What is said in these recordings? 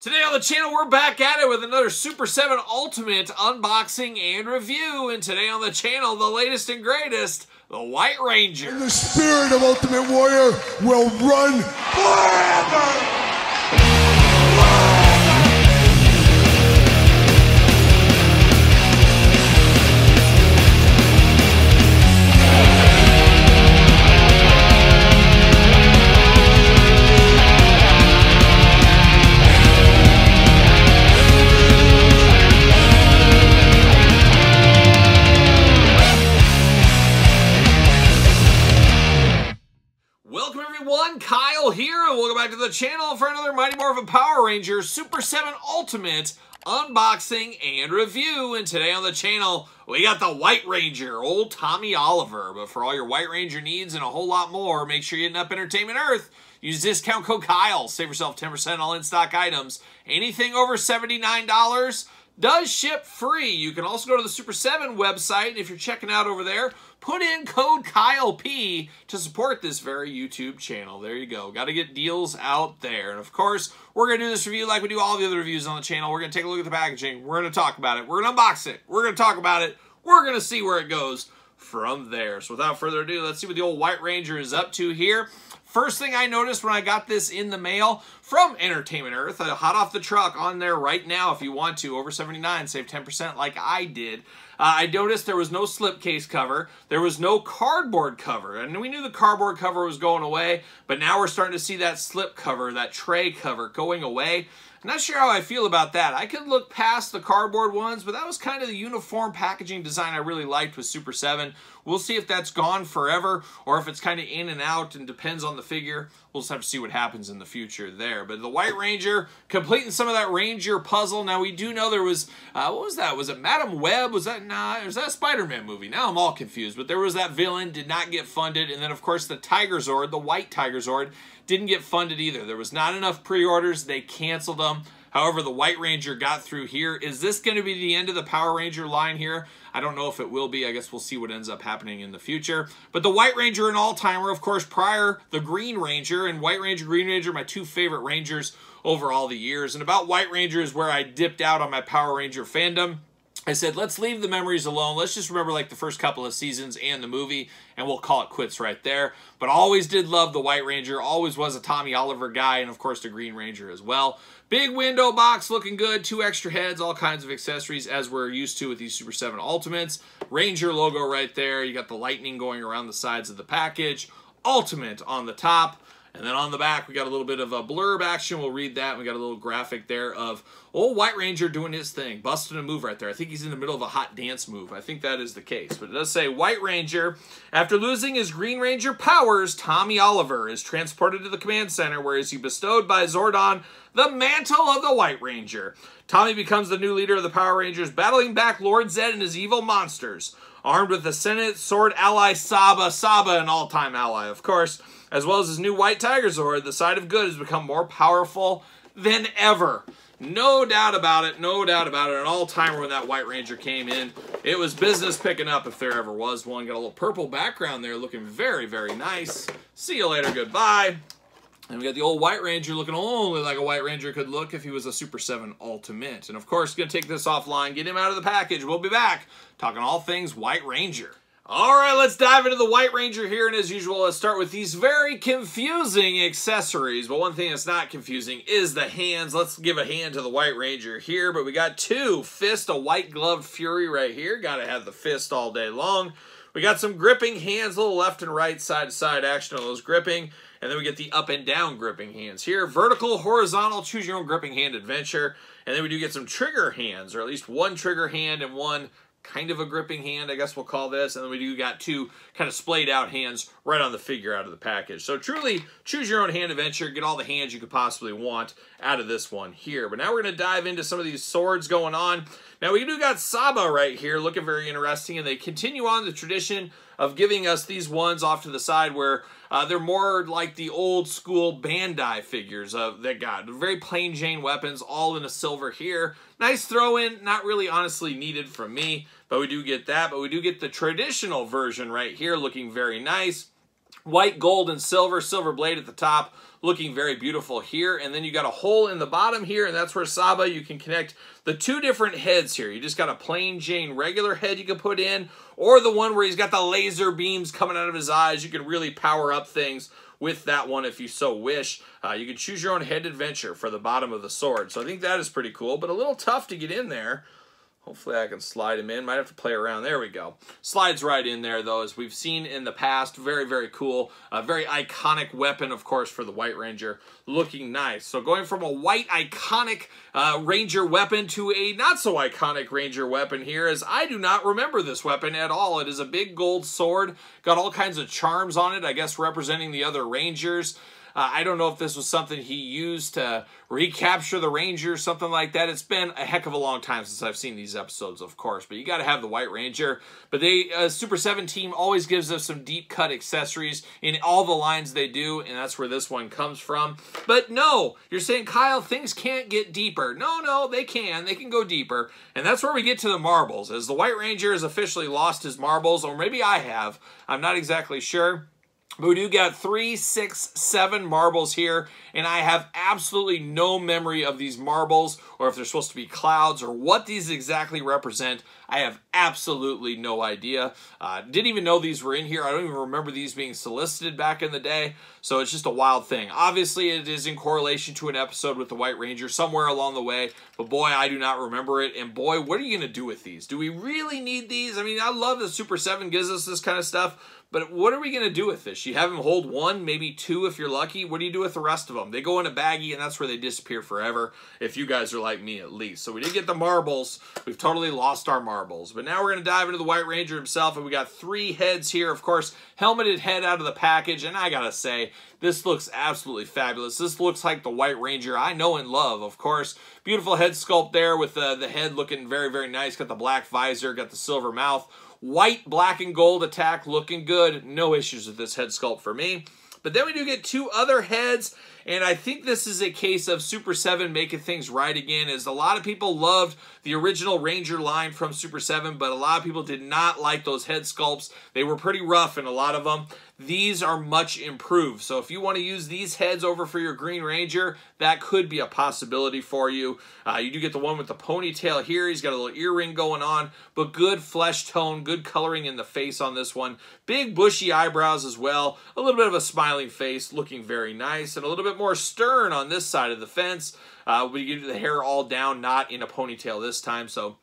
Today on the channel, we're back at it with another Super 7 Ultimate unboxing and review. And today on the channel, the latest and greatest, the White Ranger. And the spirit of Ultimate Warrior will run forever! Welcome everyone, Kyle here, and welcome back to the channel for another Mighty Morphin Power Ranger Super 7 Ultimate unboxing and review. And today on the channel, we got the White Ranger, old Tommy Oliver. But for all your White Ranger needs and a whole lot more, make sure you're hitting up Entertainment Earth. Use discount code Kyle, save yourself 10% on all in-stock items. Anything over $79 does ship free. You can also go to the Super 7 website, and if you're checking out over there, put in code KYLEP to support this very YouTube channel. There you go. Got to get deals out there. And of course, we're going to do this review like we do all the other reviews on the channel. We're going to take a look at the packaging. We're going to talk about it. We're going to unbox it. We're going to talk about it. We're going to see where it goes from there. So without further ado, let's see what the old White Ranger is up to here. First thing I noticed when I got this in the mail from Entertainment Earth, hot off the truck on there right now if you want to, over $79, save 10% like I did. I noticed there was no slipcase cover. There was no cardboard cover. And we knew the cardboard cover was going away, but now we're starting to see that slip cover, that tray cover going away. I'm not sure how I feel about that. I could look past the cardboard ones, but that was kind of the uniform packaging design I really liked with Super 7. We'll see if that's gone forever or if it's kind of in and out and depends on the figure. We'll just have to see what happens in the future there. But the White Ranger, completing some of that Ranger puzzle. Now, we do know there was, what was that? Was it Madam Web? Was that, nah, was that a Spider-Man movie? Now I'm all confused. But there was that villain, did not get funded. And then, of course, the Tiger Zord, the White Tiger Zord, didn't get funded either. There was not enough pre-orders. They canceled them. However, the White Ranger got through here. Is this going to be the end of the Power Ranger line here? I don't know if it will be. I guess we'll see what ends up happening in the future. But the White Ranger, an all-timer, of course, prior the Green Ranger. And White Ranger, Green Ranger, my two favorite Rangers over all the years. And about White Ranger is where I dipped out on my Power Ranger fandom. I said, let's leave the memories alone. Let's just remember like the first couple of seasons and the movie, and we'll call it quits right there. But always did love the White Ranger, always was a Tommy Oliver guy, and of course the Green Ranger as well. Big window box, looking good, 2 extra heads, all kinds of accessories as we're used to with these Super 7 Ultimates. Ranger logo right there. You got the lightning going around the sides of the package. Ultimate on the top. And then on the back, we got a little bit of a blurb action. We'll read that. We got a little graphic there of old White Ranger doing his thing, busting a move right there. I think he's in the middle of a hot dance move. I think that is the case. But it does say, White Ranger, after losing his Green Ranger powers, Tommy Oliver is transported to the command center where he bestowed by Zordon the mantle of the White Ranger. Tommy becomes the new leader of the Power Rangers, battling back Lord Zed and his evil monsters. Armed with the Senate Sword ally Saba, an all-time ally, of course, as well as his new White Tiger Zord, the side of good has become more powerful than ever. No doubt about it, no doubt about it. An all-timer when that White Ranger came in. It was business picking up if there ever was one. Got a little purple background there looking very, very nice. See you later, goodbye. And we got the old White Ranger looking only like a White Ranger could look if he was a Super 7 Ultimate. And of course, going to take this offline, get him out of the package. We'll be back talking all things White Ranger. All right, let's dive into the White Ranger here. And as usual, let's start with these very confusing accessories. But one thing that's not confusing is the hands. Let's give a hand to the White Ranger here. But we got 2 fists, a white gloved Fury right here. Got to have the fist all day long. We got some gripping hands, a little left and right, side to side action on those gripping. And then we get the up and down gripping hands here. Vertical, horizontal, choose your own gripping hand adventure. And then we do get some trigger hands, or at least 1 trigger hand and 1 kind of a gripping hand, I guess we'll call this. And then we do got 2 kind of splayed out hands right on the figure out of the package. So truly, choose your own hand adventure. Get all the hands you could possibly want out of this one here. But now we're going to dive into some of these swords going on. Now we do got Saba right here looking very interesting. And they continue on the tradition of giving us these ones off to the side where they're more like the old school Bandai figures that got very plain Jane weapons, all in a silver here. Nice throw in, not really honestly needed from me, but we do get that. But we do get the traditional version right here looking very nice. white, gold, and silver blade at the top, looking very beautiful here. And then you got a hole in the bottom here, and that's where Saba, you can connect the two different heads here. You just got a plain Jane regular head you can put in, or the one where he's got the laser beams coming out of his eyes. You can really power up things with that one if you so wish. You can choose your own head adventure for the bottom of the sword. So I think that is pretty cool, but a little tough to get in there. Hopefully I can slide him in. Might have to play around. There we go. Slides right in there, though, as we've seen in the past. Very, very cool. A very iconic weapon, of course, for the White Ranger. Looking nice. So going from a white iconic Ranger weapon to a not-so-iconic Ranger weapon here, as I do not remember this weapon at all. It is a big gold sword. Got all kinds of charms on it, I guess representing the other Rangers. I don't know if this was something he used to recapture the Rangers, something like that. It's been a heck of a long time since I've seen these episodes, of course, but you got to have the White Ranger. But Super 7 team always gives us some deep cut accessories in all the lines they do, and that's where this one comes from. But no, you're saying, Kyle, things can't get deeper. No, they can. They can go deeper, and that's where we get to the marbles, as the White Ranger has officially lost his marbles, or maybe I have. I'm not exactly sure. But we do got 3, 6, 7 marbles here, and I have absolutely no memory of these marbles, or if they're supposed to be clouds, or what these exactly represent. I have absolutely no idea. Didn't even know these were in here. I don't even remember these being solicited back in the day, so it's just a wild thing. Obviously, it is in correlation to an episode with the White Ranger somewhere along the way, but boy, I do not remember it, and boy, what are you going to do with these? Do we really need these? I mean, I love that Super 7 gives us this kind of stuff, but what are we going to do with this? You have him hold 1, maybe 2 if you're lucky. What do you do with the rest of them? They go in a baggie, and that's where they disappear forever, if you guys are like me at least. So we did get the marbles. We've totally lost our marbles. But now we're going to dive into the White Ranger himself, and we got 3 heads here. Of course, helmeted head out of the package, and I got to say, this looks absolutely fabulous. This looks like the White Ranger I know and love, of course. Beautiful head sculpt there with the head looking very, very nice. Got the black visor, got the silver mouth. White, black, and gold attack looking good. No issues with this head sculpt for me. But then we do get 2 other heads, and I think this is a case of Super 7 making things right again, as a lot of people loved the original Ranger line from Super 7, but a lot of people did not like those head sculpts. They were pretty rough in a lot of them. These are much improved, so if you want to use these heads over for your Green Ranger, that could be a possibility for you. You do get the one with the ponytail here. He's got a little earring going on, but good flesh tone, good coloring in the face on this one. Big bushy eyebrows as well. A little bit of a smiling face, looking very nice, and a little bit more stern on this side of the fence. We get the hair all down, not in a ponytail this time, so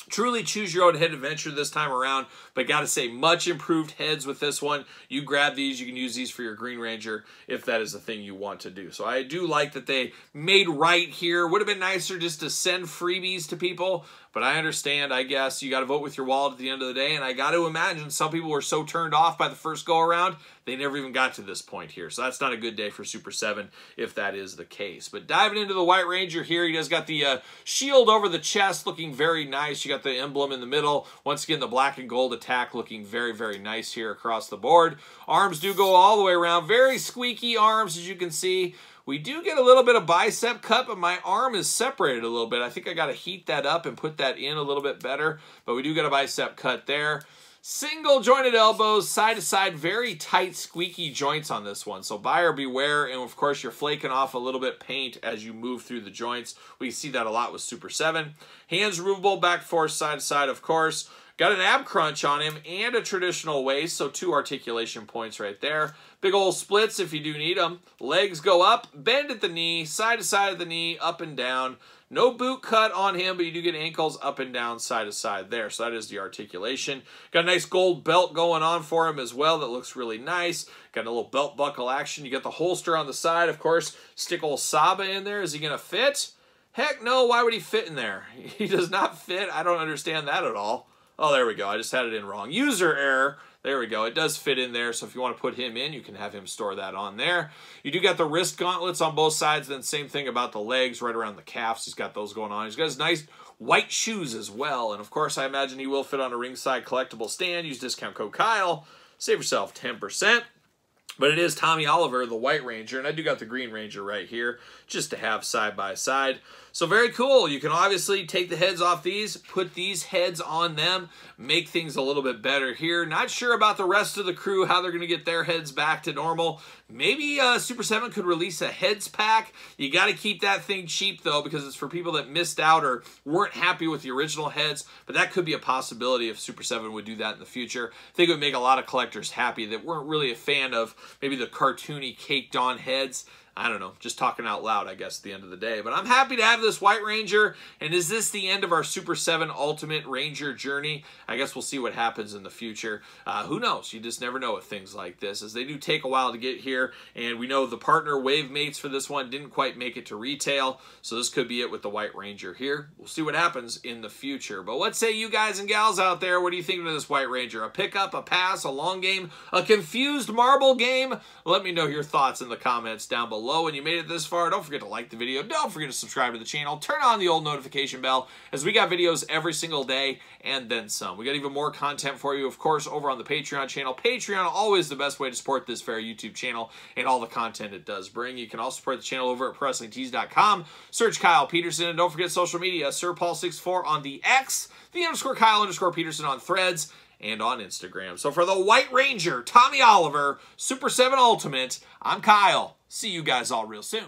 truly choose your own head adventure this time around, but gotta say, much improved heads with this one. You grab these, you can use these for your Green Ranger if that is the thing you want to do. So I do like that they made right here. Would have been nicer just to send freebies to people, but I understand, I guess. You got to vote with your wallet at the end of the day, and I got to imagine some people were so turned off by the first go-around, they never even got to this point here. So that's not a good day for Super 7 if that is the case. But diving into the White Ranger here, he does got the shield over the chest looking very nice. You got the emblem in the middle. Once again, the black and gold attack looking very, very nice here across the board. Arms do go all the way around. Very squeaky arms, as you can see. We do get a little bit of bicep cut, but my arm is separated a little bit. I think I got to heat that up and put that in a little bit better, but we do get a bicep cut there. Single jointed elbows, side to side, very tight, squeaky joints on this one. So buyer beware, and of course you're flaking off a little bit paint as you move through the joints. We see that a lot with Super 7. Hands removable, back forth, side to side, of course. Got an ab crunch on him and a traditional waist, so 2 articulation points right there. Big old splits if you do need them. Legs go up, bend at the knee, side to side of the knee, up and down. No boot cut on him, but you do get ankles up and down, side to side there. So that is the articulation. Got a nice gold belt going on for him as well. That looks really nice. Got a little belt buckle action. You got the holster on the side, of course. Stick old Saba in there. Is he going to fit? Heck no. Why would he fit in there? He does not fit. I don't understand that at all. Oh, there we go. I just had it in wrong. User error. There we go. It does fit in there, so if you want to put him in, you can have him store that on there. You do got the wrist gauntlets on both sides, then same thing about the legs right around the calves. He's got those going on. He's got his nice white shoes as well, and of course, I imagine he will fit on a ringside collectible stand. Use discount code Kyle. Save yourself 10%. But it is Tommy Oliver, the White Ranger, and I do got the Green Ranger right here, just to have side by side. So very cool. You can obviously take the heads off these, put these heads on them, make things a little bit better here. Not sure about the rest of the crew, how they're going to get their heads back to normal. Maybe Super 7 could release a heads pack. You got to keep that thing cheap, though, because it's for people that missed out or weren't happy with the original heads. But that could be a possibility if Super 7 would do that in the future. I think it would make a lot of collectors happy that weren't really a fan of maybe the cartoony caked-on heads. I don't know, just talking out loud, I guess, at the end of the day. But I'm happy to have this White Ranger. And is this the end of our Super 7 Ultimate Ranger journey? I guess we'll see what happens in the future. Who knows? You just never know with things like this, as they do take a while to get here. And we know the partner Wave Mates for this one didn't quite make it to retail. So this could be it with the White Ranger here. We'll see what happens in the future. But what say you guys and gals out there? What are you thinking of this White Ranger? A pickup, a pass, a long game, a confused marble game? Let me know your thoughts in the comments down below. When you made it this far, don't forget to like the video. Don't forget to subscribe to the channel. Turn on the old notification bell, as we got videos every single day and then some. We got even more content for you, of course, over on the Patreon channel. Patreon, always the best way to support this fair YouTube channel and all the content it does bring. You can also support the channel over at ProWrestlingTees.com. Search Kyle Peterson, and don't forget social media, SirPaul64 on the X, the _Kyle_Peterson on Threads, and on Instagram. So for the White Ranger, Tommy Oliver, Super 7 Ultimate, I'm Kyle. See you guys all real soon.